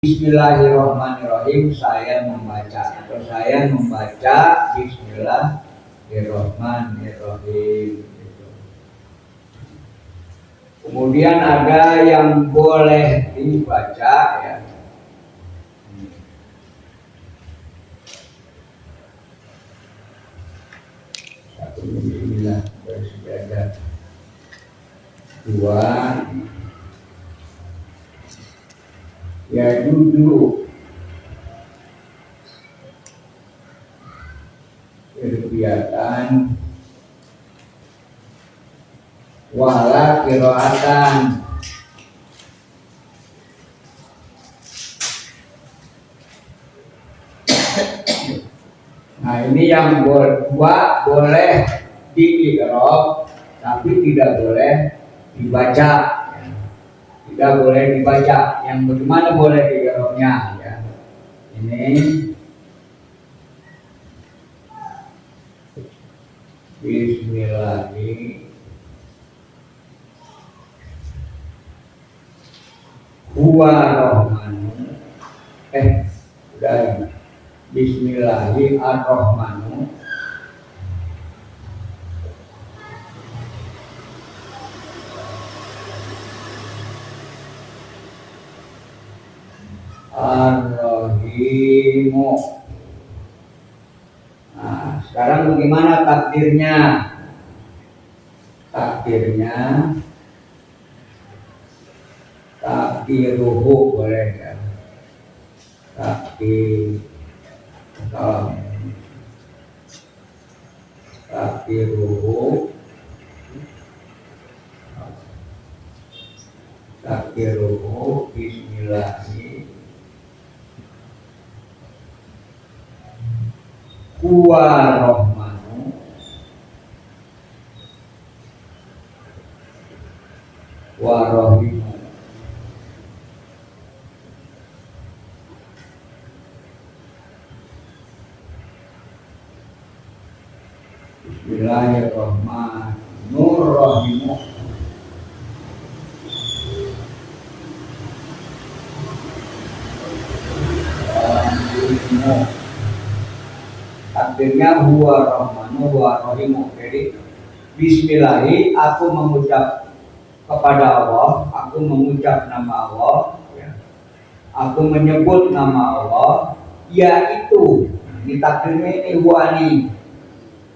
Bismillahirrahmanirrahim, saya membaca Bismillahirrahmanirrahim. Kemudian ada yang boleh dibaca ya. Satu Bismillah bersejadah. Dua ya duduk kegiatan wala qiraatan. Nah ini yang boleh diiqra tapi tidak boleh dibaca. Tidak boleh dibaca. Yang bagaimana boleh diiqra'nya ya. Ini Bismillahirrahmanirrahim. Huwa Rahmanu. Udah ya. Bismillahirrahmanirrahim. Ar-Rahimu. Nah, sekarang bagaimana takdirnya? Takdiruhu boleh ya. Takdiruhu Bismillahirrahmanirrahim. Huwa Rahmanu wa Rahimu. Bismillahirrahmanirrahim. Takdirnya huwa Rahmanu wa Rahimu. Jadi Bismillahi, aku mengucap kepada Allah, aku mengucap nama Allah ya. Aku menyebut nama Allah, yaitu ini takdirnya ini huwa nih.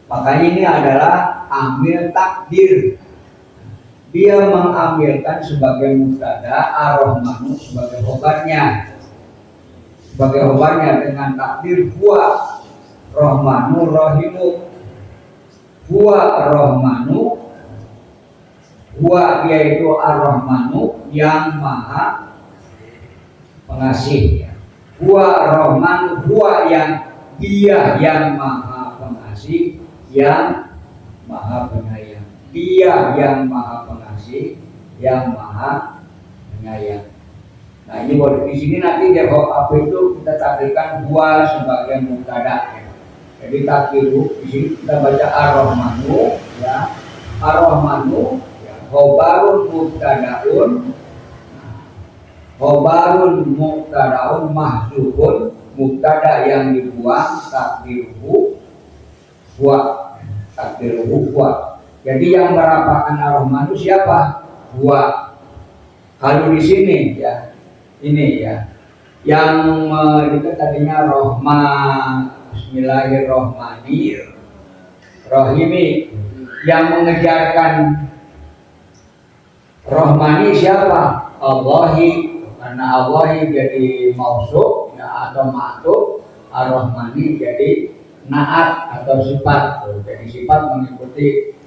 Makanya ini adalah ambil takdir. Dia mengambilkan sebagai mubtada, ar-Rahmanu sebagai khobarnya. Dengan takdir huwa Rahmanu Rahimu. Huwa Rahmanu, huwa yaitu ar-Rahmanu yang maha pengasih. Huwa Rahman, huwa yang dia yang maha pengasih, yang maha penyayang. Dia yang maha pengasih, yang maha penyayang. Nah ini boleh di sini nanti apa itu kita takdirkan huwa sebagai mubtada. Jadi takdiru di sini kita baca ar-Rahmanu ya. Ar-Rahmanu ya, khobarun mubtadaun. Khobarun mubtadaun mahdzufun, mubtada yang dibuang, takdiruhu huwa. Takdiruhu huwa. Jadi yang merapakan ar-Rahmanu siapa? Huwa. Kalau di sini ya, ini ya, yang itu tadinya Rahman, Bismillahirrahmanirrahim. Yang mengejarkan Rahmani siapa? Allahi, karena Allahi jadi mausuf ya, atau ma'tuf, ar-Rahmani jadi naat atau sifat. Jadi sifat mengikuti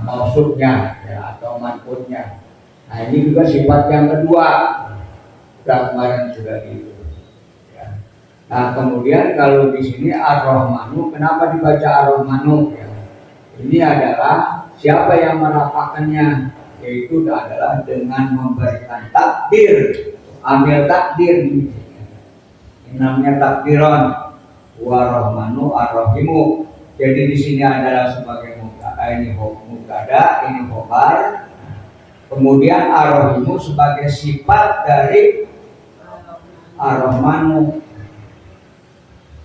mausufnya ya, atau man'utnya. Nah ini juga sifat yang kedua. Kemarin sudah gitu. Ya. Nah kemudian kalau di sini ar-Rahmanu, kenapa dibaca ar-Rahmanu? Ya. Ini adalah siapa yang merapakannya, yaitu adalah dengan memberikan takdir, ambil takdir ini namanya takdiran. Wa Rahmanu ar-Rahimu. Jadi di sini adalah sebagai mubtada, ini mubtada, ini khobar. Kemudian ar-Rahimu sebagai sifat dari Ar-Rahmanu,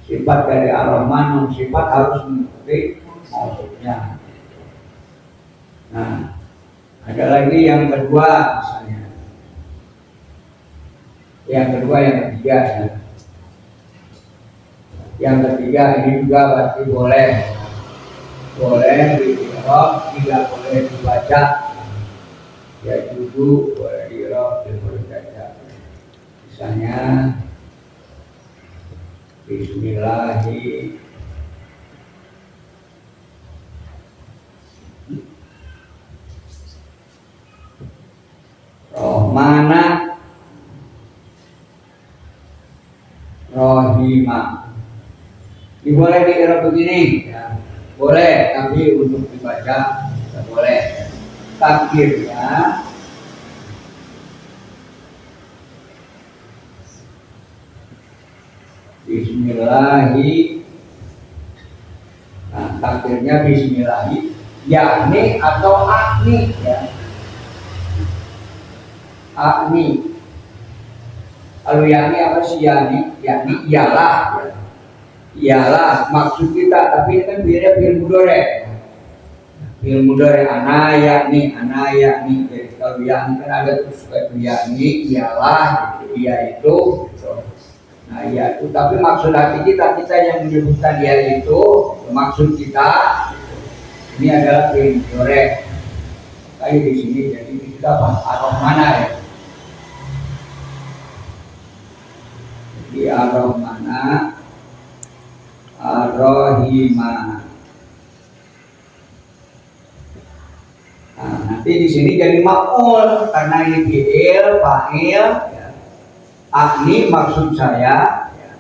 sifat dari Ar-Rahmanu, sifat harus mengikuti maksudnya. Nah, ada lagi yang kedua misalnya. Yang kedua, yang ketiga ya. Yang ketiga ini juga pasti boleh di-i'rab, tidak boleh dibaca. Ya duduk boleh di-i'rab, tidak boleh dibaca. Misalnya Bismillahi Rohmana Rohima. Ini boleh di-i'rab begini ya. Boleh, tapi untuk dibaca tidak boleh. Takdirnya Bismillahi. Nah, takdirnya Bismillahi yakni atau akni ya. Akni. Kalau yakni apa sih yakni? Yakni ialah ya. Ialah maksud kita, tapi ini kan beda fi'il mudhari. Fi'il mudhari ana yakni. Jadi kalau yakni kan ada terus yakni ialah gitu, ia itu gitu. Nah iya itu, tapi maksud hati kita yang menyebutkan dia itu, maksud kita ini adalah fi'il mudhari. Kayak di sini jadi kita apa? Ar-Rahmana ya. Jadi Ar-Rahmana Ar-Rahima. Nah, nanti di sini jadi maf'ul karena ini fi'il, fa'il, ya. Akni maksud saya, ya.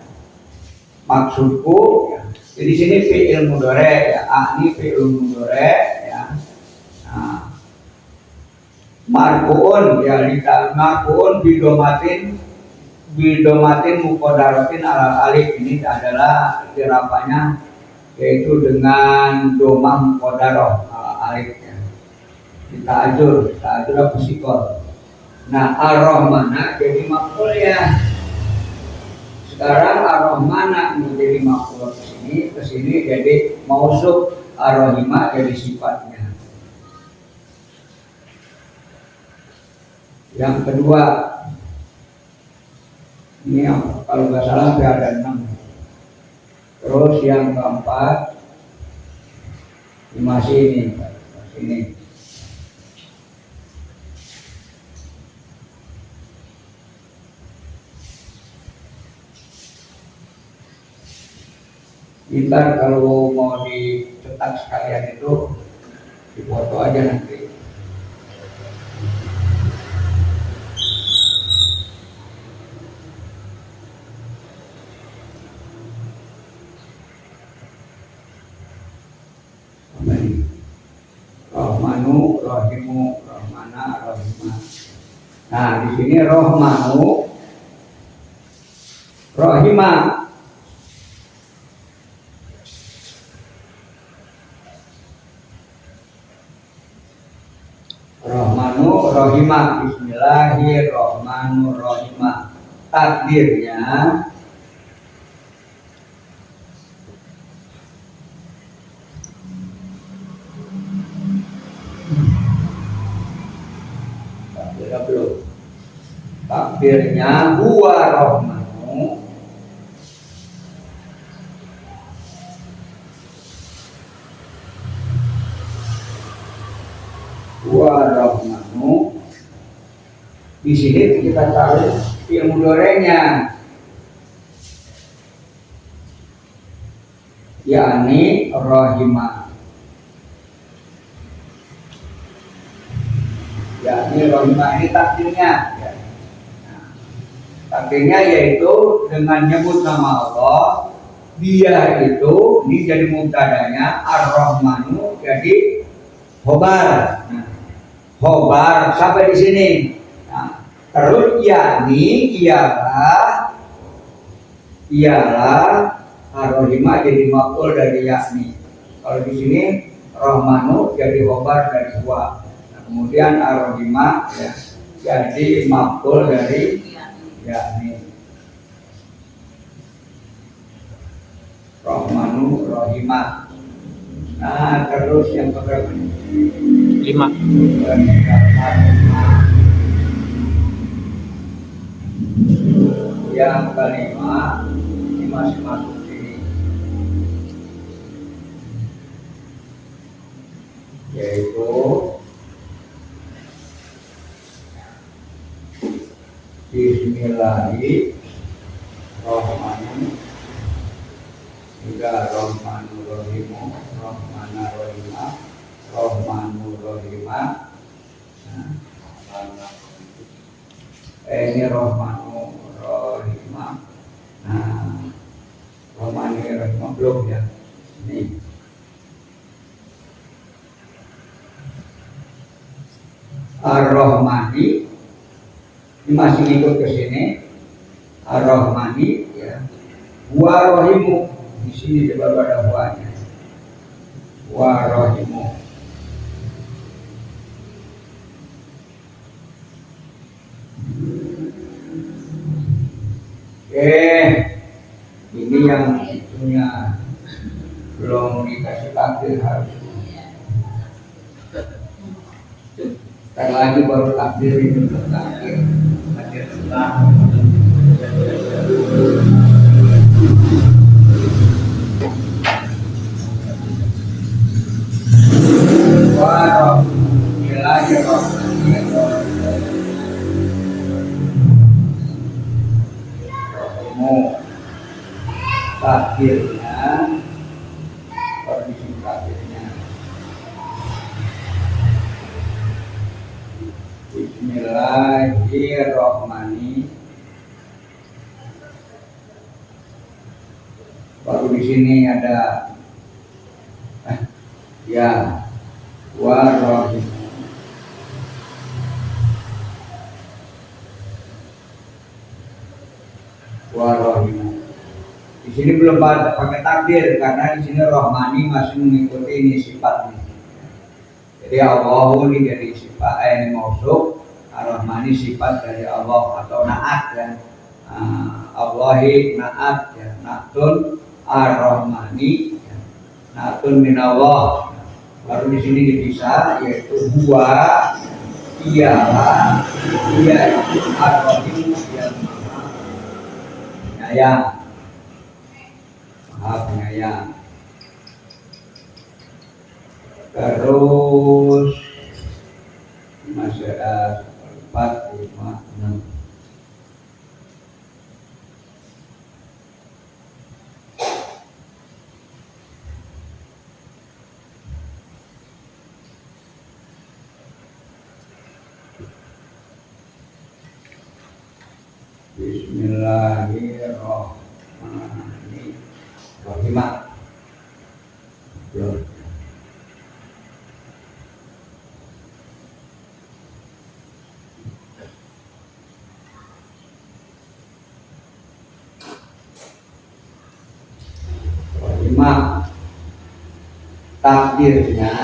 Maksudku. Ya. Jadi di sini fi'il mudhari, ya. Akni fi'il mudhari, ya. Nah, marfu'un, ya. Marfu'un bidomatin muqaddaratin ala alif. Ini adalah irafanya yaitu dengan domah muqaddarah ala alif ya. Ta'adzur apa sikol. Nah, Ar-Rahmana jadi maf'ul ya. Sekarang Ar-Rahmana menjadi maf'ul ke sini jadi mausuf, Ar-Rahima jadi sifatnya. Yang kedua, ini kalau nggak salah ada 6. Terus yang keempat masih ini. Ntar kalau mau dicetak sekalian itu difoto aja nanti. Rohmanu, Rohimu, Rohmana, Rohima. Nah di sini Rohmanu, Rohima. Rohmanu, Rohima. Bismillahirrohmanirrohim. Takdirnya takdirnya huwa rohmanu di sini kita tahu fi'il mudhari'nya yakni rohima. Yakni rohima ini takdirnya ya. Nah, takdirnya yaitu dengan nyebut nama Allah, dia itu ini jadi mubtadanya, Ar-Rahmanu jadi khobar. Nah, khobar sampai di sini. Nah, terus yakni ialah Ar-Rahima jadi maf'ul dari yakni. Kalau di sini Rahmanu jadi khobar dari huwa. Kemudian Ar-Rahima ya, jadi maf'ul dari yakni. Rohmanu Rohimah. Nah terus yang keberapa? 5. Yang kelima ini masih masuk sini, yaitu Bismillahirrahmanirrahim, juga Rohmanurrohimu, Rohmanarrohimah, Rohmanurrohimah. Ini Rohmanurrohimah. Nah, Rohmanurrohimah belum ya. Ini Ar-Rahmani, ini masih ikut ke sini. Ar-Rahmani ya. Wa Rohimu, di sini baru ada buahnya. Wa Rohimu. Ini yang itunya belum dikasih takdir harus. Ntar lagi baru takdir ini takdir. Takdir Wah, takdirnya, kondisi takdirnya. Bismillahirrahmanirrahim. Baru di sini ada ya warahim. Warahim. Di sini belum pakai takdir karena di sini Rahmani masih mengikuti ini sifat ini. Jadi Allahu ini jadi sifat ini mausuf, Ar-Rahmani sifat dari Allah atau naat ya. Allahi naat ya, naatun Ar-Rahmani ya. Naatun min Allah. Baru di sini dipisah yaitu huwa ialah dia itu Ar-Rahim yang maha penyayang. Maha penyayang. Terus masih ada 4, 5, 6. Bismillahirrahmanirrahim. Takdirnya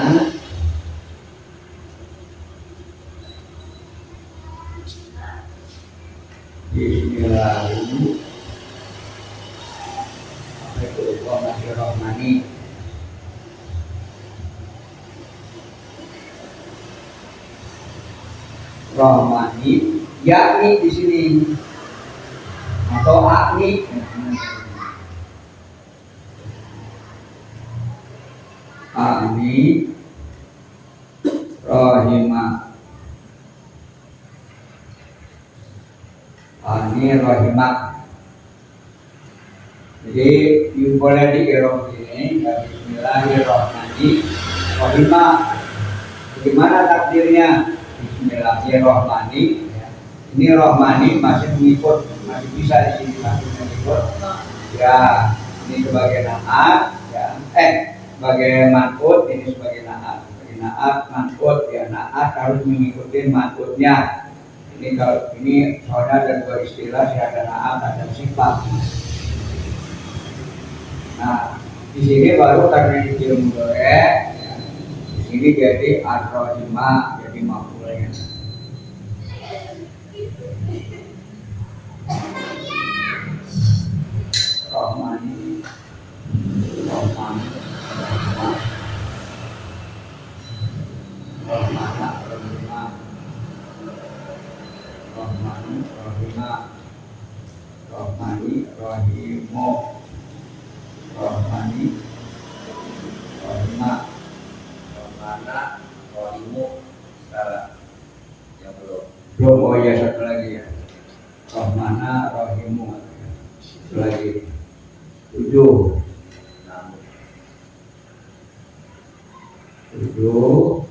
Bismillahirrahmanirrahim. Rahmani, yakni di sini atau akni. Akni Rahimah. Akni Rahimah. Jadi boleh diirom ini. Bismillahirrahmanirrahim. Rahimah. Bagaimana takdirnya? Bismillahirrahmanirrahim. Ini Rahmani masih mengikut, masih bisa di sini masih mengikut. Ya, ini sebagai naat, ya. Sebagai manqut, ini sebagai naat. Sebagai naat, manqut, ya naat harus mengikuti manqutnya. Ini kalau ini soalnya ada dua istilah, ada naat, ada sifat. Nah, di sini baru karena ilmu ya. Di sini jadi ar-rahimah, jadi maf'ulnya. Rahmani. Rahima, Rahmani, Rahimu, Rahmani, Rahima, Rahmana, Rahimu. Sekarang yang belum. belum. Oh ya, satu lagi ya, Rahmana, Rahimu, satu lagi 7. 7.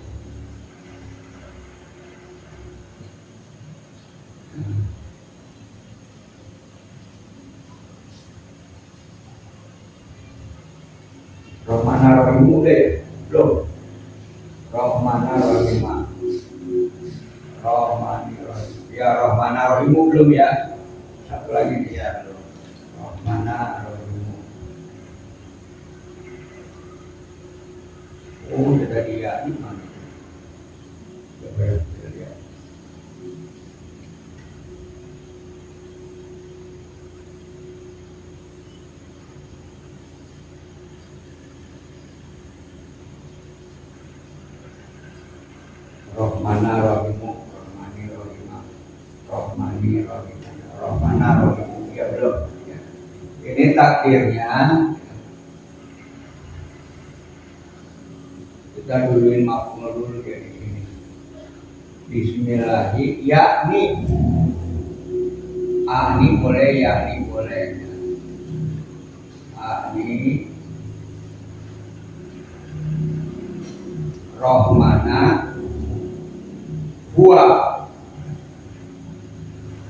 Rahmana Rahimu deh, belum. Rahmana Rahimah, Rahmani Rahim. Ya Rahmana Rahimu belum ya. Satu lagi nih ya, belum. Rahmana Rahimu. Oh, sudah dia ini mana? Coba kita lihat. Rahmana Rahimu, Rahmani Rahimah, Rahmani Rahimah, Rahmana Rahimu. Ya belum. Ya. Ini takdirnya. Kita duluin makmul dulu kayak gini. Bismillahi, yakni. Ani boleh, yakni boleh. Ani Rahmana Huwa.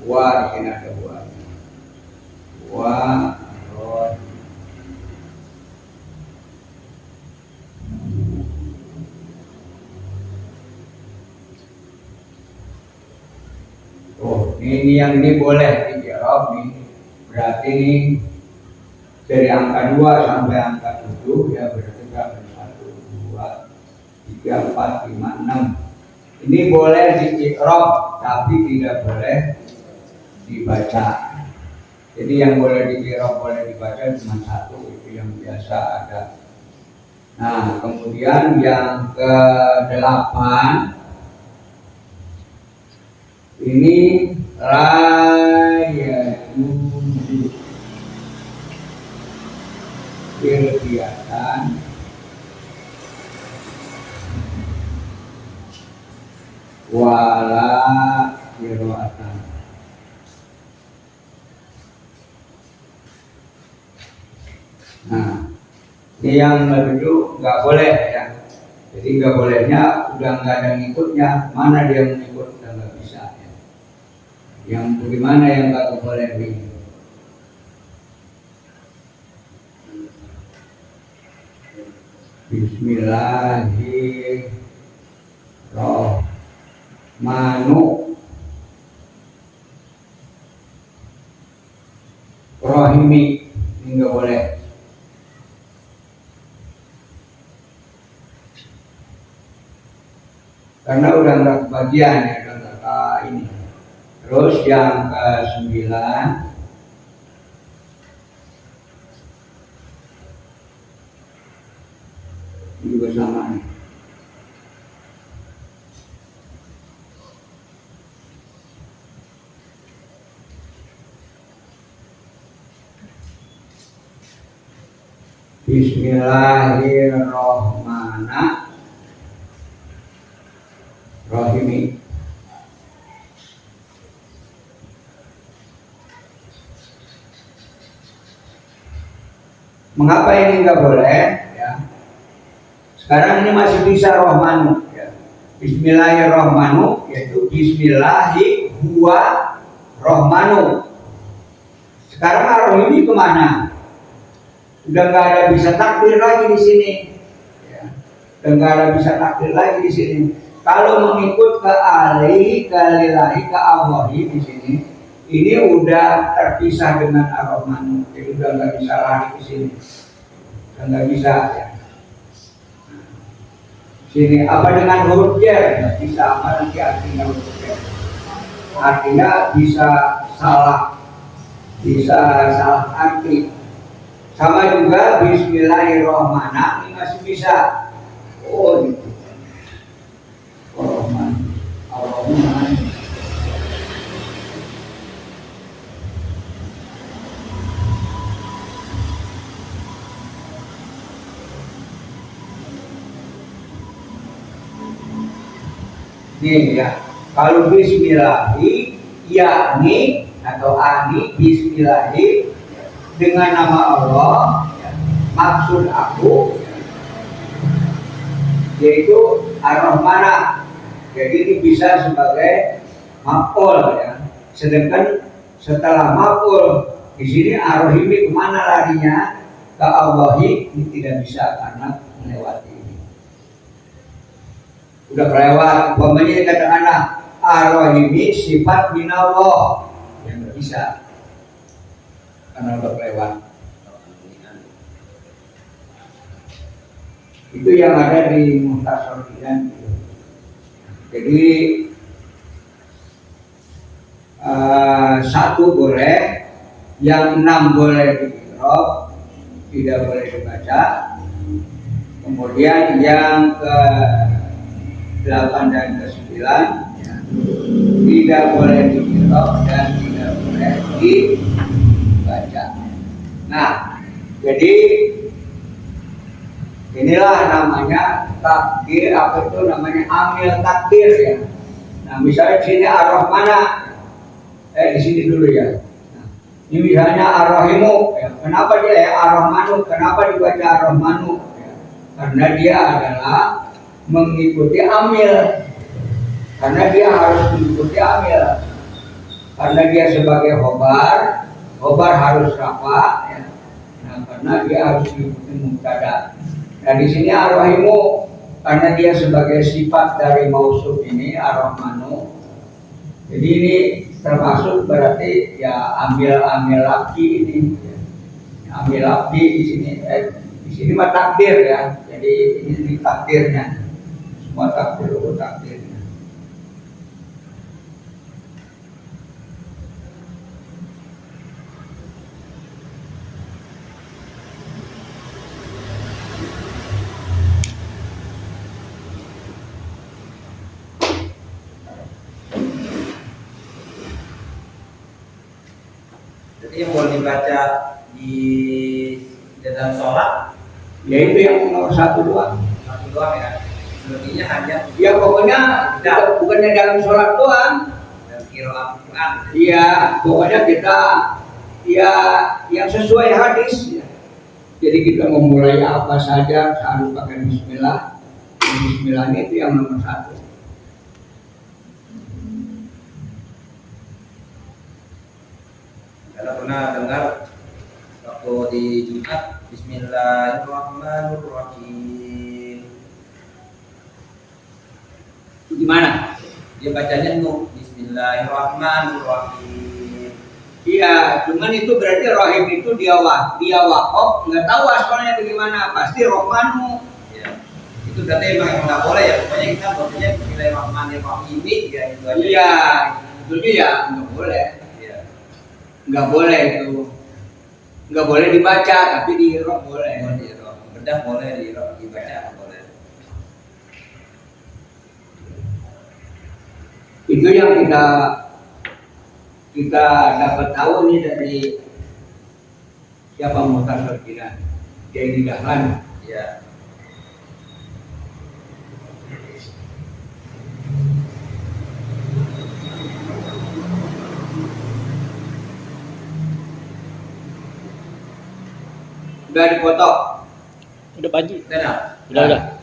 Huwa di sini ada huwa. Huwa roh. Oh, ini yang ini boleh dijawab nih. Berarti ini dari angka 2 sampai angka 7 ya, berarti kan 1, 2, 3, 4, 5, 6. Ini boleh di-i'rab tapi tidak boleh dibaca. Jadi yang boleh di-i'rab boleh dibaca cuma 1, itu yang biasa ada. Nah, kemudian yang ke-8 ini layajuzu kegiatan wala kiroatan. Nah, ini yang dulu nggak boleh ya. Jadi nggak bolehnya udah nggak ada ngikutnya. Mana dia mengikut udah nggak bisa ya. Yang bagaimana yang nggak boleh ini? Bismillahirrahmanirrahim. Ini nggak boleh. Karena udah nggak kebagian ya, udah nggak ini. Terus yang ke-9 juga sama nih. Bismillahirrahmanirrahim. Mengapa ini nggak boleh? Ya. Sekarang ini masih bisa rohmanu. Ya. Bismillahirrahmanirrahim, yaitu Bismillahi huwa rohmanu. Sekarang arroh ini kemana? Udah nggak ada bisa takdir lagi di sini. Ya. Udah nggak ada bisa takdir lagi di sini. Kalau mengikut ke alihi, ke lillahi, ke Allahi di sini, ini udah terpisah dengan ar-Rahman. Jadi udah nggak bisa lari ke sini. Udah nggak bisa ya. Sini apa dengan huruf jar? Nggak bisa. Apa nanti artinya huruf jar? Artinya bisa salah arti. Sama juga Bismillahirrahmanirrahim ini masih bisa. Oh gitu. Ar-Rahman. Nih ya, kalau bismillahi yakni atau ani bismillahi dengan nama Allah ya, maksud aku yaitu ar-Rahmana. Jadi ini bisa sebagai maf'ul ya. Sedangkan setelah maf'ul di sini ar-Rahimi kemana larinya? Ke Allahi ini tidak bisa karena melewati ini. Udah kelewat. Umpamanya katakanlah ar-Rahimi sifat minallah yang nggak bisa karena udah kelewat. Itu yang ada di Muhtasar Jinan. Jadi satu boleh, yang 6 boleh diikrab, tidak boleh dibaca. Kemudian yang ke 8 dan ke 9 ya, tidak boleh diikrab dan tidak boleh dibaca. Nah, jadi inilah namanya takdir, apa itu namanya amil takdir ya. Nah, misalnya di sini ar-Rahmana, di sini dulu ya. Nah, ini misalnya ar-Rahimu, ya. Kenapa dia ya ar-Rahmanu? Kenapa dibaca ar-Rahmanu? Ya. Karena dia adalah mengikuti amil. Karena dia harus mengikuti amil. Karena dia sebagai khobar harus rafa, ya. Nah, karena dia harus mengikuti mubtada. Nah di sini ar-Rahimu karena dia sebagai sifat dari mausuf ini ar-Rahmanu. Jadi ini termasuk berarti ya ambil laki ini. Ambil laki di sini mah takdir ya. Jadi ini takdirnya. Semua takdirnya. Jadi yang boleh dibaca di dalam sholat, yaitu yang nomor 1 doang. 1 doang ya. Selebihnya hanya Ya pokoknya bukannya dalam sholat doang. dalam qiraat Al-Quran. Iya, pokoknya kita ya yang sesuai hadis. Ya. Jadi kita memulai apa saja harus pakai Bismillah. Bismillah itu yang nomor 1. Karena pernah dengar waktu di Jumat, Bismillahirrahmanirrahim. Gimana? Dia bacanya Bismillahirrahmanirrahim. Iya, cuman itu berarti Rahim itu dia wakaf, nggak tahu asalnya bagaimana, pasti Rahmanu. Ya. Itu berarti emang nggak boleh ya. Pokoknya kita bacanya Bismillahirrahmanirrahim itu aja. Iya, itu ya nggak boleh. Nggak boleh itu, nggak boleh dibaca tapi di-irob boleh. Bedah boleh dibaca boleh. Itu yang kita dapat tahu nih dari siapa Muhtasar Jinan, Jaini Dahlan. Ya. Udah dipoto? Udah Pak Haji. Udah. Udah.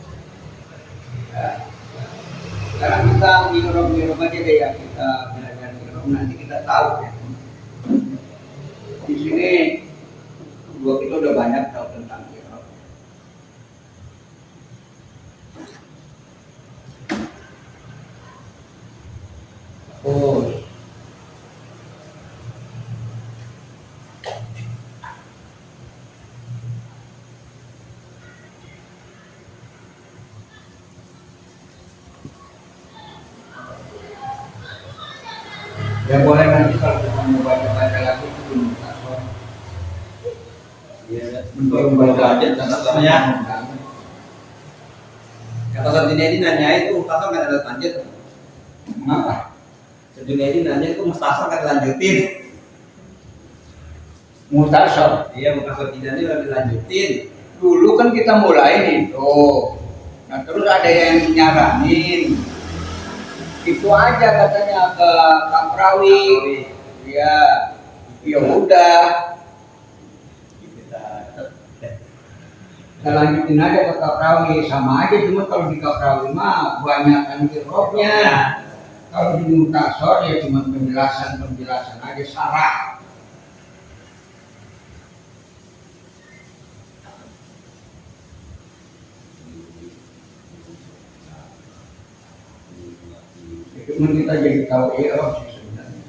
Ya. Sekarang kita ngirob aja deh ya, kita belajar ngirob nanti kita tahu ya. Di sini kita udah banyak tahu tentang ngirob. Oh. Ya boleh nanti kalau kita mau baca lagi itu Muhtasar. Iya. Untuk membaca aja namanya. Kata Sarjunedi nanya itu Muhtasar nggak ada lanjut. Kenapa? Sarjunedi nanya itu Muhtasar nggak dilanjutin. Muhtasar. Iya, Muhtasar Jinan nggak dilanjutin. Dulu kan kita mulai nih tuh. Nah terus ada yang nyaranin Itu aja katanya ke Kaprawi. Ya, ya udah. Kita lanjutin aja ke Kaprawi, sama aja, cuma kalau di Kaprawi mah banyak kan irobnya. Kalau di Mutasor ya cuma penjelasan aja, sarah. Cuma kita jadi tahu irob sih sebenarnya.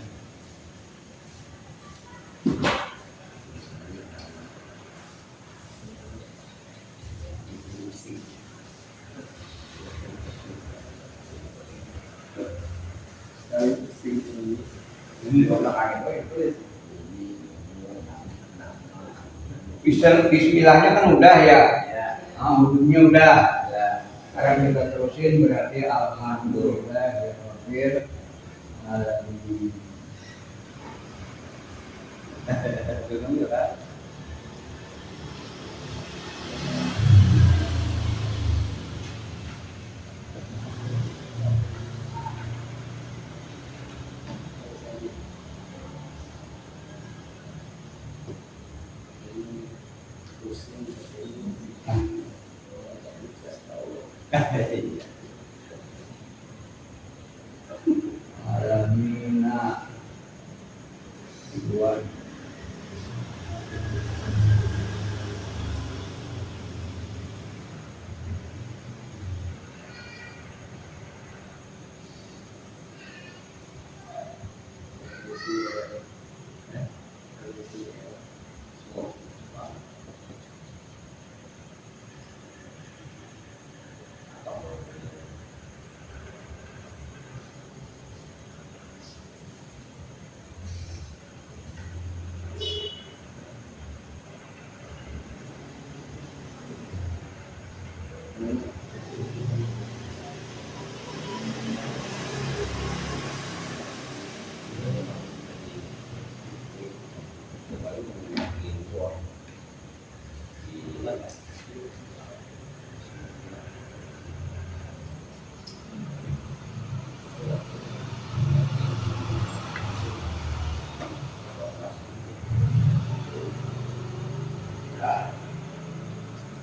Bismillahnya kan udah ya, wudhunya udah. Sekarang kita terusin berarti alhamdulillah ya alamin. Alamina dua.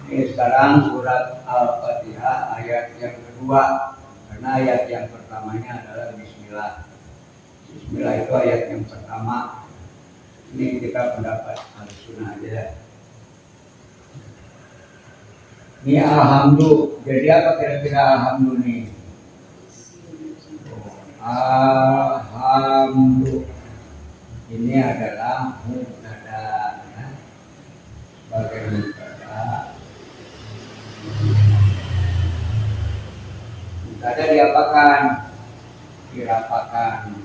Ini sekarang surat Al-Fatihah ayat yang kedua, karena ayat yang pertamanya adalah Bismillah. Bismillah itu ayat yang pertama. Ini kita pendapat Al-Sunnah aja. Ini alhamdulillah. Jadi apa kira-kira alhamdulillah nih? Alhamdulillah. Ini adalah mubtada, ya. Sebagai mubtada. Mubtada diapakan? Dirapakan.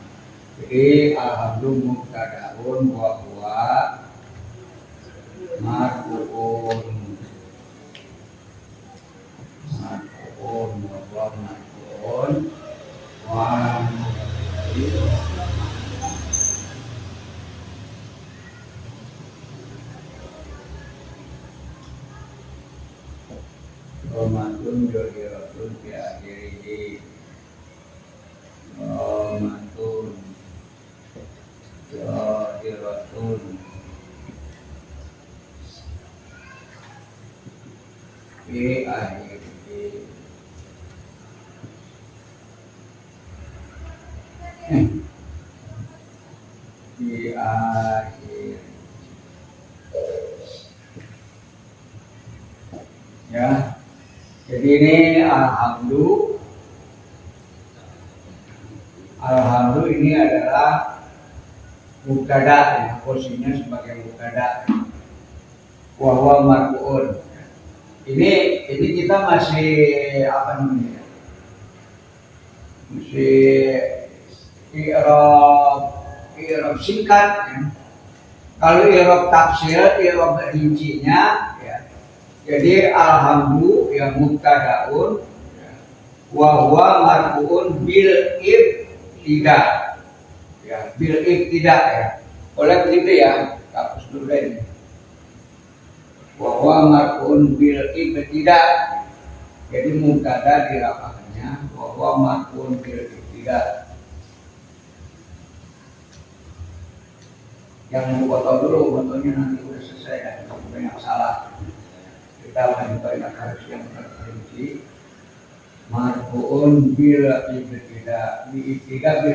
Jadi alhamdulillah mubtadaun wa huwa marfu'un wa marfu'un wa Romatun jodiratun fi akhirihi. Romatun jodiratun fi akhirihi. Fi akhir. Ya. Jadi ini alhamdulillah ini adalah mubtada, ya, posisinya sebagai mubtada. Wa huwa marfu'un. Ini kita masih apa namanya? Masih i'rab singkat, ya. Kalau i'rab tafsir, i'rab rincinya, ya. Jadi alhamdulillah yang mubtadaun, wa huwa marfu'un bil ibtida. Ya, bil ibtida, ya. Oleh begitu ya, hapus dulu ini. Wa huwa marfu'un bil ibtida. Jadi mubtada dirapakannya wa huwa marfu'un bil ibtida. tidak. Yang foto dulu, fotonya nanti udah selesai ya, banyak salah. Kita banyak harus yang terperinci. Marfuun bila tidak, tidak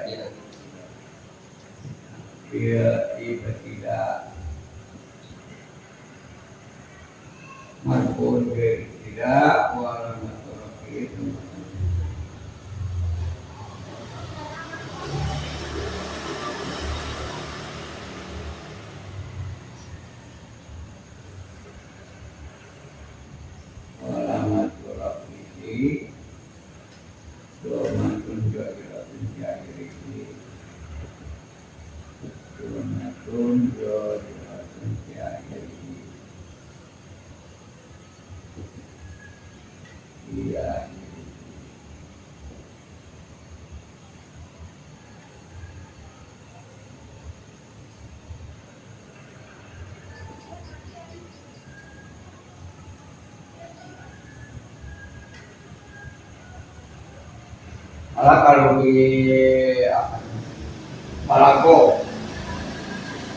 ya. Bila tidak, marfuun bila tidak, walau itu. Malah kalau di Balago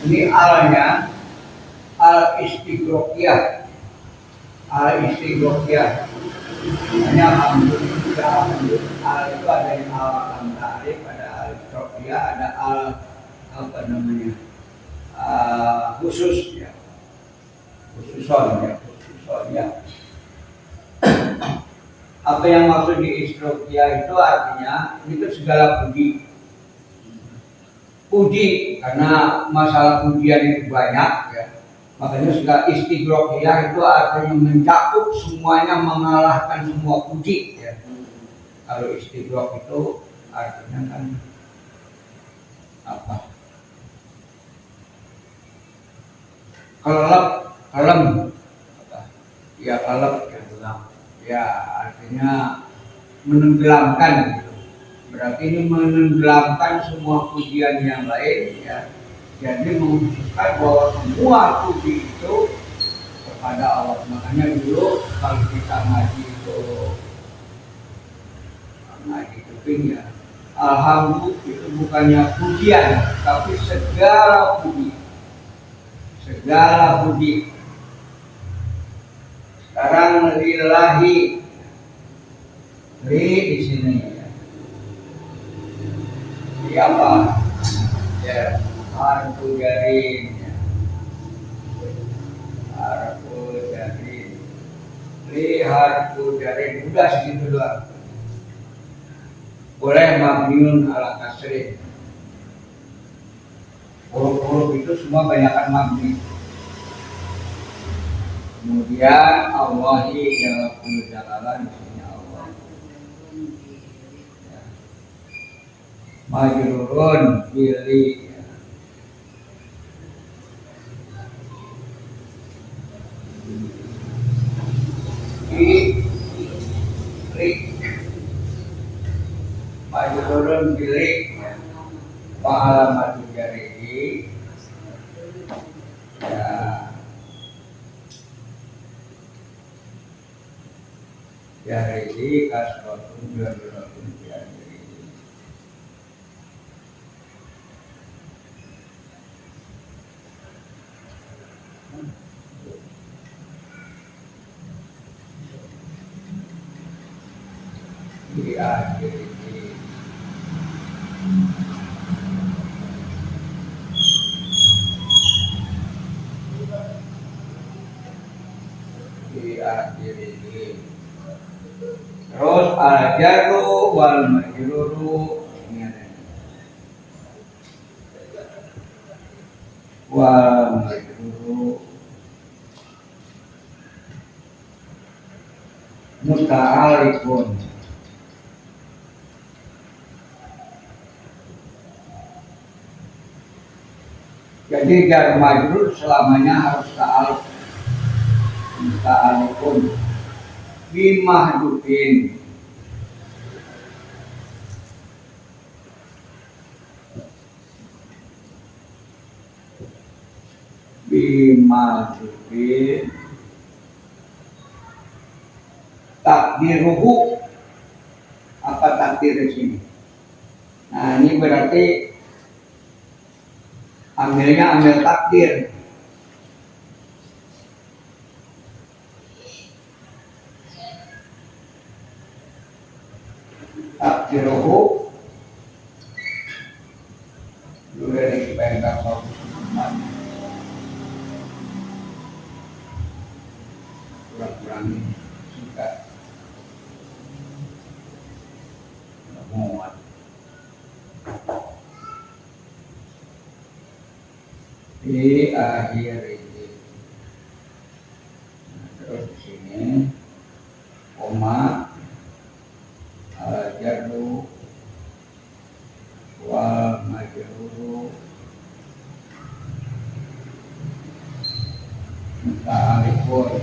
ini alnya al istigrokiyah, hanya alhamdulillah, al itu ada yang al tarif, ada al istigrokiyah, ada al apa namanya khusus ya, khususon ya. Apa yang maksud di istigrokiyah itu artinya itu segala puji, karena masalah pujian itu banyak ya. Makanya segala istigrokiyah itu artinya mencakup semuanya, mengalahkan semua puji ya. Kalau istigrok itu artinya kan apa? Kalem apa? Ya kalem ya artinya menenggelamkan gitu. Berarti ini menenggelamkan semua pujian yang lain ya. Jadi menunjukkan bahwa semua puji itu kepada Allah. Makanya dulu kalau kita ngaji kuping ya, alhamdulillah itu bukannya pujian, tapi segala puji. Sekarang lillahi, di sini ya. Di apa? Ya, harfu jarin. Ya. Harfu jarin. Li harfu jarin. Udah segitu doang. Boleh mabniun ala kasri. Huruf-huruf itu semua banyakkan mabni. Kemudian Allahi dalam jalalan isinya Allah. Ya. Majrurun pilih. Ya. Majrurun pilih. Ya. Pa'alamatu jarihi. Ya. Jarihi kasratun jaratun jarihi. Di akhir ini terus al-jarru wal majruru wal majruru muta'alikun. Jadi jar majrur selamanya harus ta'alikun bimahdufin. Bimahdufin takdiruhu, apa takdir di sini. Nah ini berarti ambil takdir. Takdiruhu dulu dari pegang satu kurang-kurangi singkat muat. Di akhir ini, nah, terus di sini koma al-jarru wal majruru muta'alliqun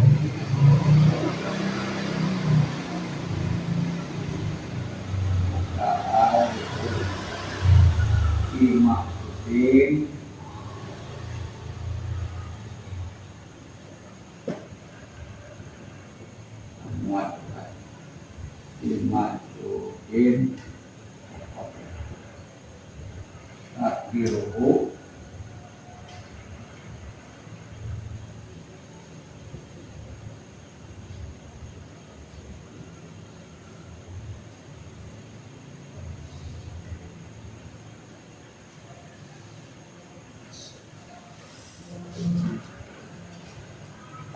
muta'alliqun fi maqsudin muat dimasukin takdiruhu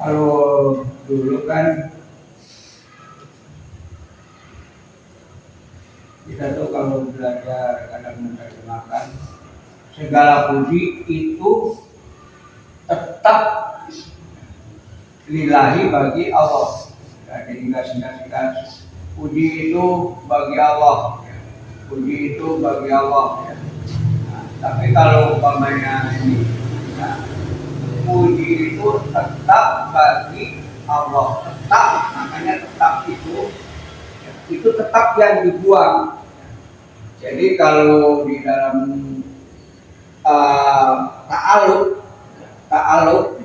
kalau dulu kan kita tuh kalau belajar kadang menerjemahkan segala puji itu tetap lillahi bagi Allah. Ya, jadi nggak singkat-singkat puji itu bagi Allah, puji itu bagi Allah. Ya. Nah, tapi kalau umpamanya ini, nah, puji itu tetap bagi Allah, tetap, makanya tetap itu tetap yang dibuang. Jadi kalau di dalam ta'aluk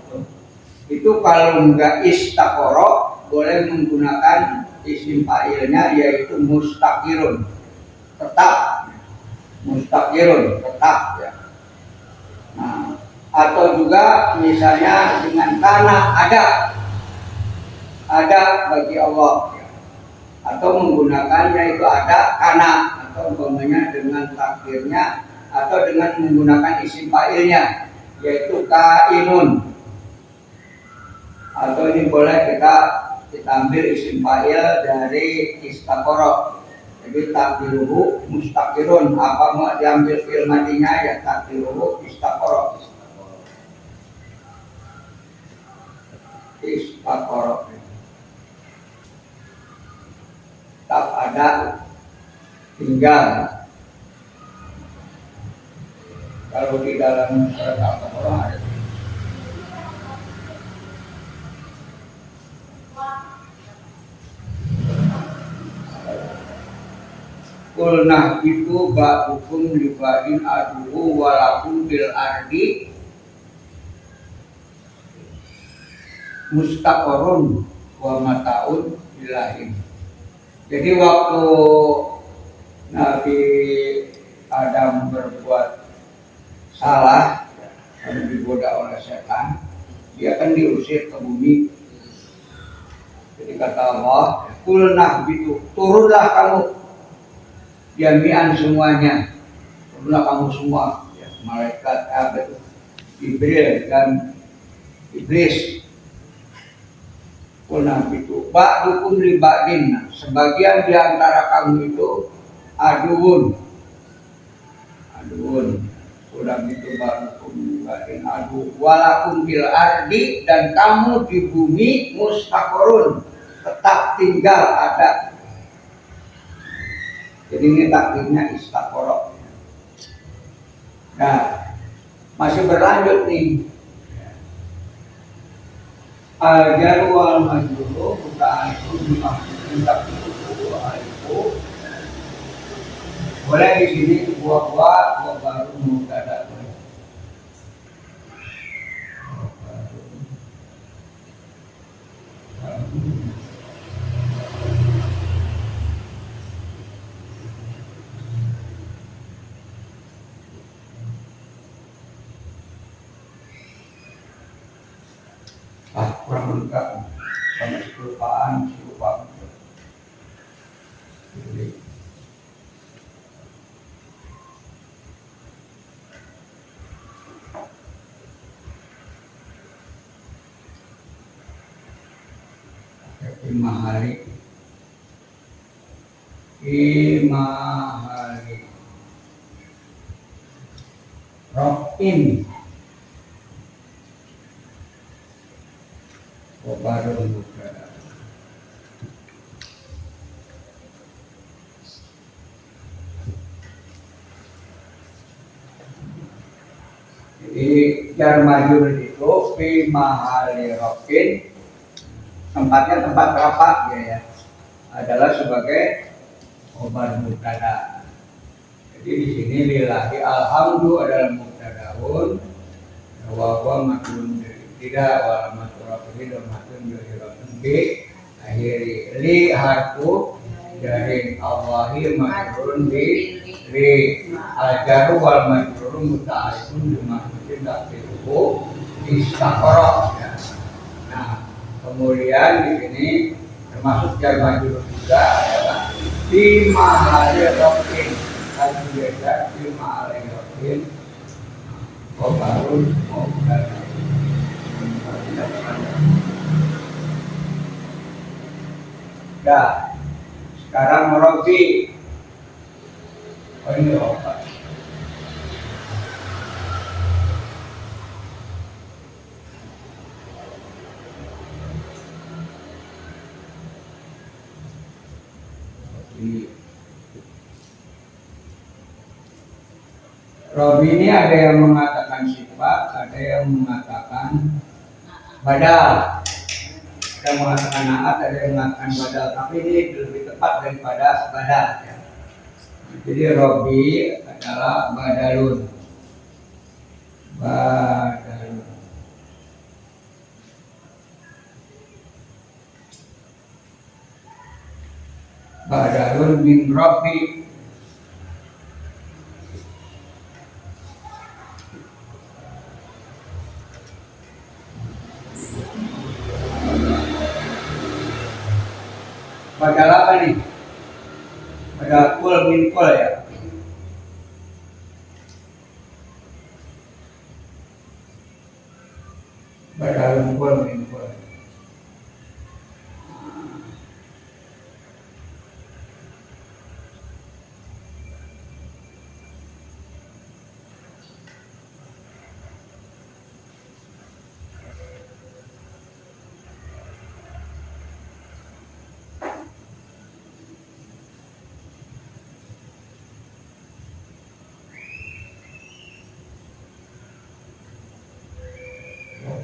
itu kalau enggak istaqoro boleh menggunakan isim fa'ilnya yaitu mustaqirun, tetap mustaqirun, tetap ya. Nah, atau juga misalnya dengan kana ada bagi Allah ya. Atau menggunakannya itu ada kana atau umpamanya dengan takdirnya atau dengan menggunakan isim fa'ilnya yaitu kainun. Atau ini boleh kita ambil isim fa'il dari istaqoro. Jadi takdiruhu mustaqirun, apa mau diambil fi'il madinya ya takdiruhu istaqoro. Istaqoro. Tak ada tinggal. Kalau di dalam surat Al-Baqarah ada kulnah itu ba'dukum libadin aduhu walakum bil ardi mustaqarrun wa mataun ilahin. Jadi waktu Nabi Adam berbuat salah, karena digoda oleh setan, dia kan diusir ke bumi. Jadi kata Allah, kulnah gitu, turunlah kamu, jami'an semuanya, turunlah kamu semua, ya, malaikat Jibril dan iblis. Kulnah gitu, ba'dukum li ba'din, sebagian di antara kamu itu aduun, udah gitu ba'dukum li ba'din adu, walakum bil ardi, dan kamu di bumi mustaqarrun, tetap tinggal ada. Jadi ini takdirnya istaqara. Nah, masih berlanjut nih. Al-jarru wal majruru muta'alliqun bi maf'ulin taqdiruhu alifu. Boleh di sini buah-buah baru mubtada. kurang lengkap sama kelupaan si lupa. Jadi, Imahari Rokin Kobarun buka. Jadi jar majur itu fi mahali Rokin, tempatnya tempat rapat ya, adalah sebagai khobar mubtada. Jadi di sini lillahi alhamdu adalah mubtadaun, wa huwa matlun tidak wa matlun domatun yuhiratun bi akhiri li harfu dari Allahi matlun bi li al-jaru wal majrur muta'alliqun bi mahdhufin taqdiruhu istaqara ya. Nah, kemudian di sini termasuk jar majrur juga adalah di mahali rokin kan biasa di mahali rokin kobarun mubtada. Ya, sekarang Robi. Oh ini apa? Robi ini ada yang mengatakan sifat, ada yang mengatakan badal, ada yang mengatakan naat, ada yang mengatakan badal. Tapi ini lebih tepat daripada badal. Ya. Jadi Robi adalah badalun, badalun. Badalun min Robi. Badal apa nih? Badal kul min kul ya. Badal kul min kul.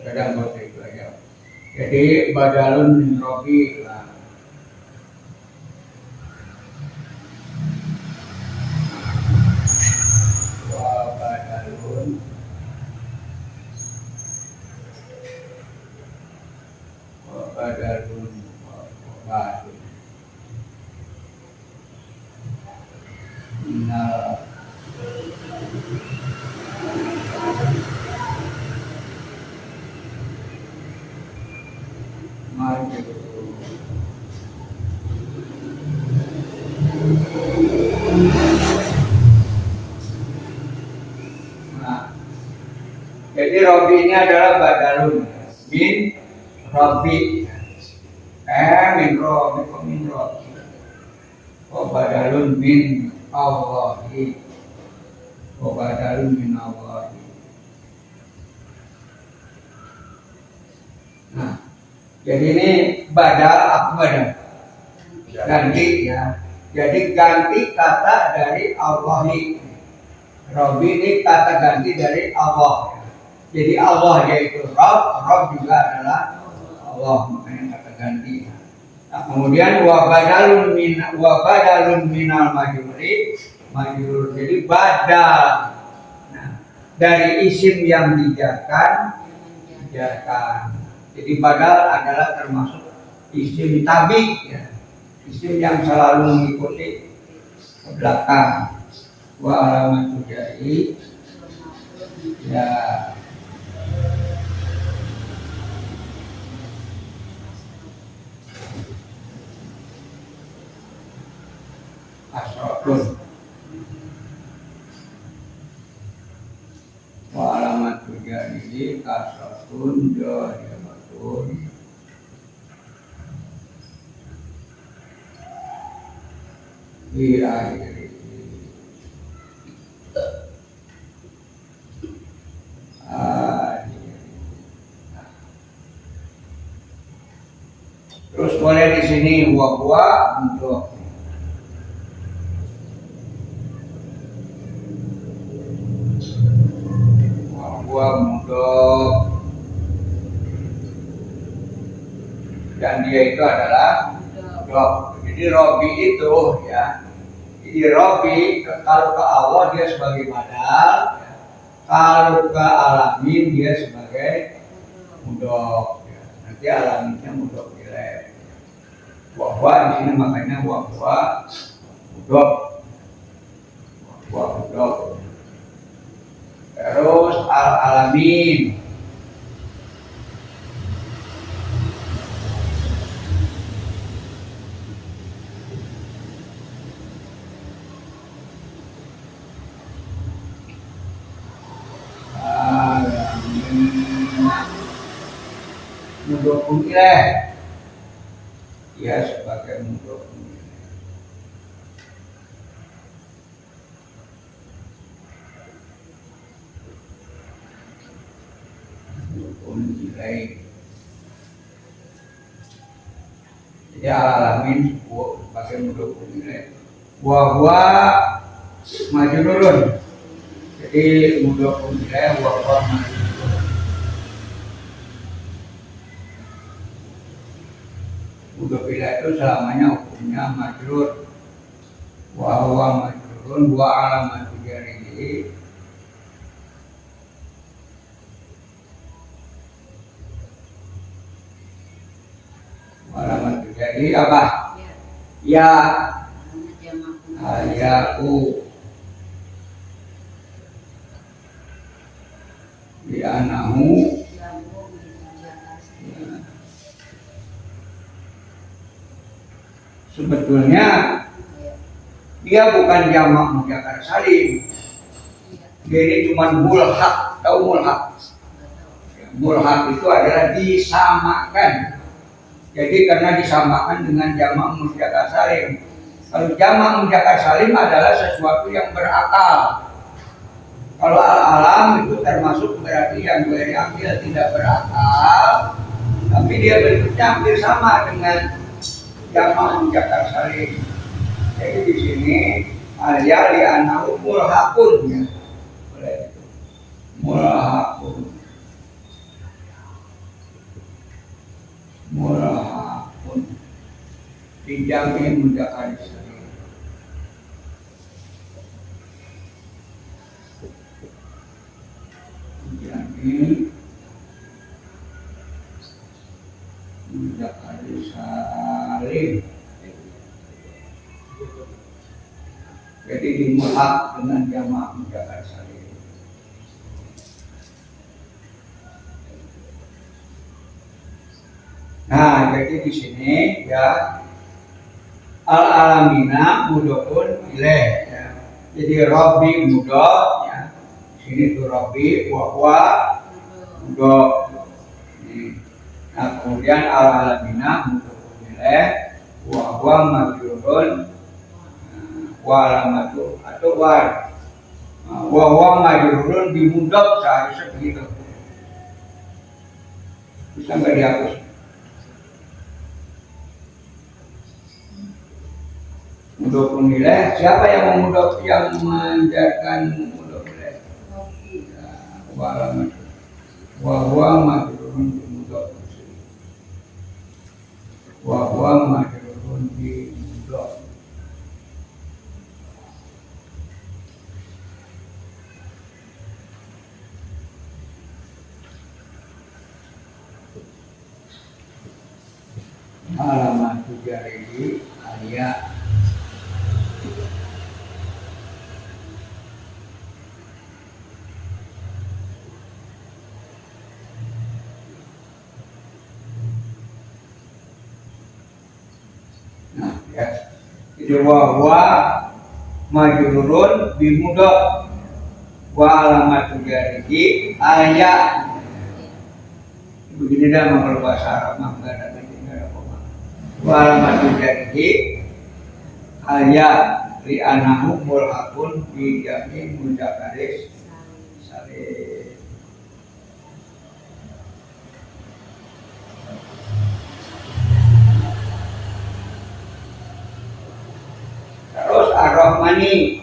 Kadang bahasa itu aja. Jadi badalun min Robi lah. Wa badalun minal majrur. Nah, jadi Robi ini adalah badalun min Robi. Min Robi kok min Robi. Oh badalun min Allahi. Oh badalun min Allahi. Nah, jadi ini badal apa badal? Ganti ya. Jadi ganti kata dari Allahi. Robi ini kata ganti dari Allah. Jadi Allah yaitu Rob, Rob juga adalah Allah, makanya kata ganti. Nah, kemudian wa badalun minal majruri, majrur. Jadi badal. Nah, dari isim yang dijarkan. Jadi badal adalah termasuk isim tabi, ya. Isim yang selalu mengikuti ke belakang. Wa alamatu jari ya Pun. Wa alamat tujarihi kasratun jahimatun fi akhirih. Terus boleh di sini buah untuk buah untuk dan dia itu adalah Rob. Jadi Robi itu ya. Jadi Robi kalau ke Allah dia sebagai badal, ya. Kalau ke alamin dia sebagai mudok. Ya. Nanti alaminnya mudok nilai. Buah di sini makanya buah mudok. Buah mudok. Terus alamin. Mudokun ilaih dia sebagai mudokun ilaih. Mudokun ilaih. Jadi alamin sebagai mudokun ilaih. Buah majrurun. Jadi mudokun ilaih buah majrurun. Mudhaf ilaih itu selamanya hukumnya majrur. Wa huwa majrurun wa alamatu jarihi wa alamatu jarihi apa? Ya. Ayaku bi anahu sebetulnya dia bukan jamak mudzakkar salim. Dia ini cuma mulhaq. Tahu mulhaq? Mulhaq itu adalah disamakan. Jadi karena disamakan dengan jamak mudzakkar salim. Kalau jamak mudzakkar salim adalah sesuatu yang berakal. Kalau al-alam itu termasuk berarti yang akil tidak berakal, tapi dia bentuknya hampir sama dengan jamak mudzakkar salim. Jadi di sini alia li anahu mulhaqun ya. Boleh itu. Mulhaqun. Mulhaqun. Di jamak mudzakkar salim. Jamak mudzakkar salim. Jadi dimulhaq dengan jamak mudzakkar salim. Nah, jadi di sini ya al-alamina mudhofun ilaih ya. Jadi Rabbi mudhof ya. Di sini tuh Rabbi wa mudhof. Nah, kemudian al-alamina mudhofun ilaih wa majrurun wa alamatu atau wa majrurun bi mudhof seharusnya begitu. Bisa nggak dihapus? Mudhofun ilaih, siapa yang mudhof yang menjadikan mudhof ilaih? Wa alamatu wa majrurun bi mudhof. Wa majrurun bi mudhof. Alamat jarihi ayat nah ya itu wa majrurun bimudah wa alamatu jarihi ayat. Begini dah kalau bahasa Arab mah enggak ada koma. Wa alamatu jarihi ayat li anahu mulhaqun bi jami mudzakkar salim. Terus Ar-Rahmani.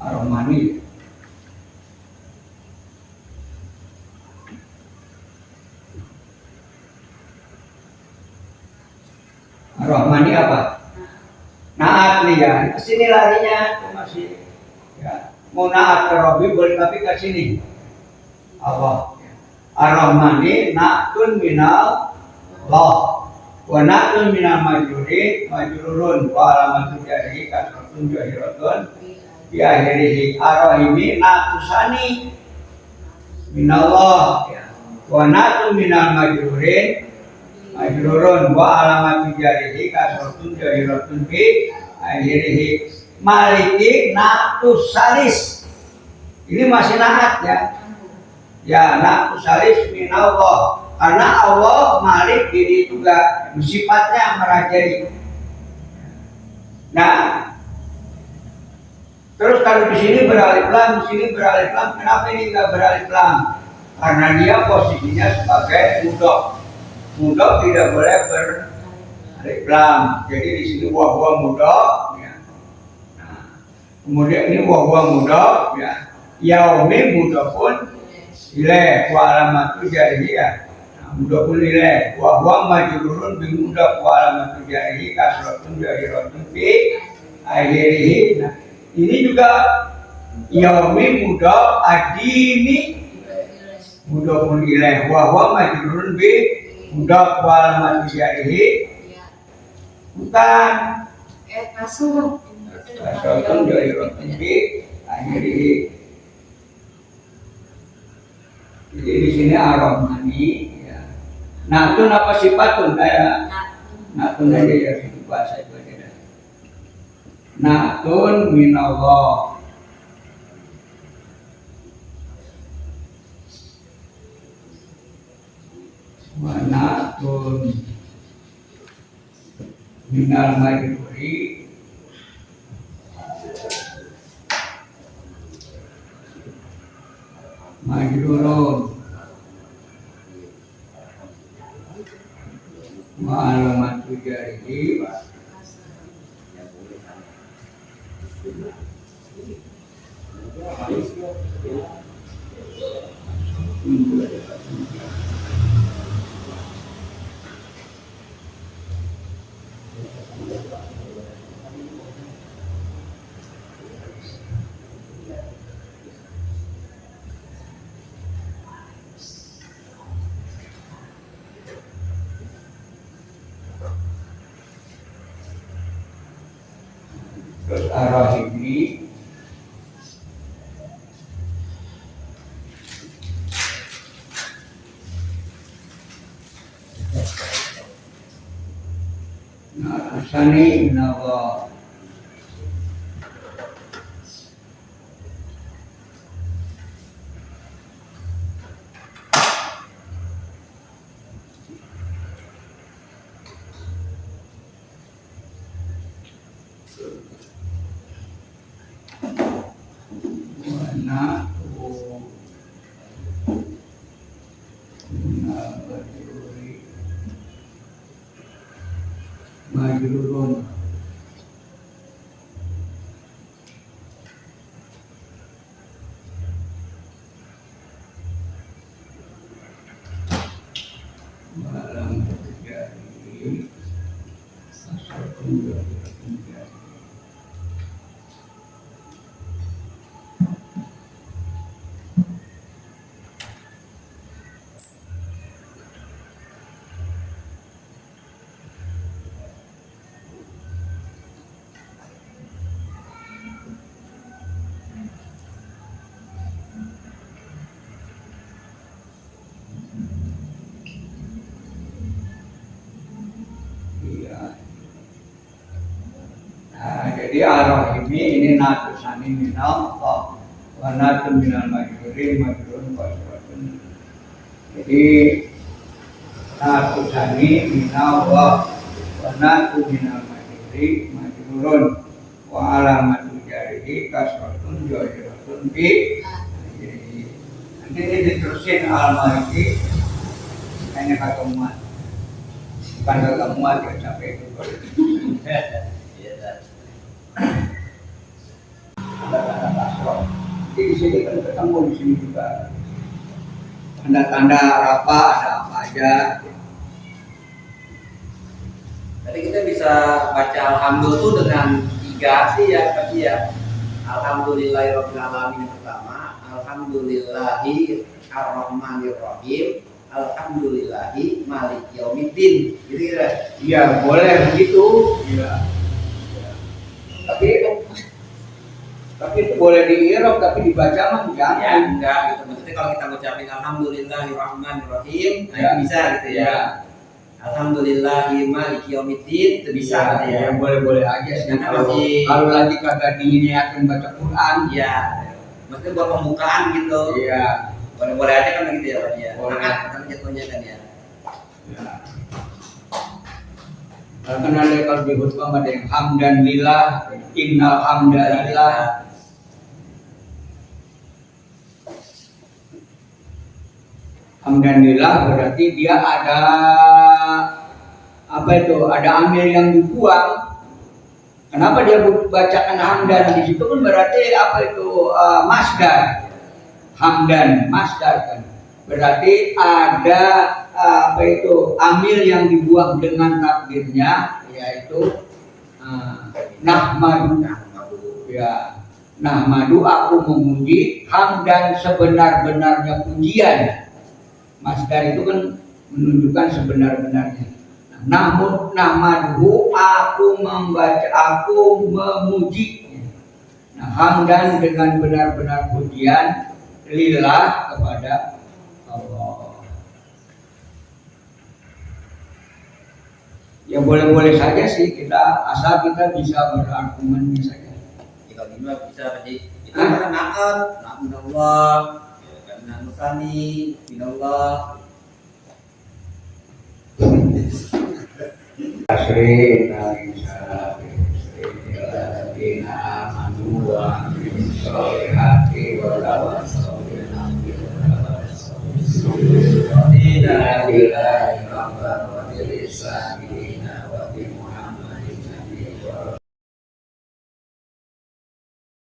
Ar-Rahmani. Ar-Rahmani apa? Naat nih ya. Kesini larinya itu masih ya. Mau naat ke Rabbi boleh tapi ke sini. Allah. Ar-Rahmani na'tun minal Allah. Wa na'tun minal majrurun wa alamatu jarihi kasratun jahiratun bi akhirih. Ar-Rahimi na'tusani minallah ya. Wa na'tun minal majrurun wa alamatu jarihi kasratun jahiratun bi akhirih. Maliki na'tus salis. Ini masih naat ya. Ya na'tus salis minallah. Karena Allah Malik diri juga sifatnya merajai. Nah, terus kalau di sini beralif lam, di sini beralif lam. Kenapa ini enggak beralif lam? Karena dia posisinya sebagai mudhof. Mudhof tidak boleh beralif lam. Jadi di sini wahwa mudhof. Ya. Nah, kemudian ini wahwa mudhof. Ya. Yaumi mudhofun ilaih wa alamatu jariyah. Mudhofun ilaih wa huwa majrurun bi mudhof wa alamatu jarihi kasratun jahiratun fi akhirih. Nah, ini juga yaumi mudhof adini mudhofun ilaih wa huwa majrurun bi mudhof wa alamatu jarihi bukan kasratun jahiratun fi akhirih. Jadi di sini Ar-Rahmani. Natun apa sifatun kayak natun aja ya itu bahasa itu aja. Natun minallah. Wa natun minal majruri majrurun wa alamatu jarihi terus Ar-Rahimi Asani minallah. Majrurun malam terjadi asal tunggal terjadi. Jadi ar-rahimi ini natusani minal Allah wa natun minal majuri majrun wasratun. Jadi natusani minal Allah wa natun minal majuri majrun wa alamatu jarihi kasratun jahiratun bi. Nanti ini diterusin al-maliki hanya kata muat, bukan kata muat ya capek itu. Tanda-tanda kasroh. Jadi di sini kan ketemu di sini juga tanda-tanda apa ada apa aja. Jadi kita bisa baca alhamdulillah itu dengan 3 arti ya, Pak ya. Alhamdulillahirabbil alamin pertama, alhamdulillahi arrahmanirrahim, alhamdulillahi maliki yaumiddin. Gitu kira. Iya, boleh begitu. Iya. Tapi itu boleh di-i'rab tapi dibaca mah Ya, jangan. enggak gitu. Maksudnya kalau kita ngucapin alhamdulillahirrahmanirrahim, nah Ya. itu bisa gitu ya. Ya. Alhamdulillahi maliki yaumiddin itu bisa gitu ya. Boleh-boleh aja sih. Karena Kalau masih- kalau lagi kagak diniatin baca Quran. Iya. Maksudnya buat pembukaan gitu. Iya. Boleh-boleh aja kan begitu ya, Pak ya. Boleh. Kan jatuhnya kan ya. Ya. Karena ada kalau di khutbah ada yang hamdan lillah, innal hamdalillah. Hamdan lillah berarti dia ada apa itu? Ada amil yang dibuang. Kenapa dia bacakan hamdan di situ kan berarti apa itu masdar. Hamdan masdar kan. Berarti ada apa itu amil yang dibuang dengan takdirnya yaitu nahmadu. Ya, nahmadu aku memuji, hamdan sebenar-benarnya pujian. Masdar itu kan menunjukkan sebenar-benarnya. Namun nahmaduhu aku membaca, aku memuji. Nah, hamdan dengan benar-benar pujian lillah kepada Allah. Ya boleh-boleh saja sih kita asal kita bisa berargumennya saja. Jika lima bisa jadi itu kan naat, minallah, kan nusani, minallah. Asrina insyaladina amanu wa aminu sholihati wa lawasobilna Tidak.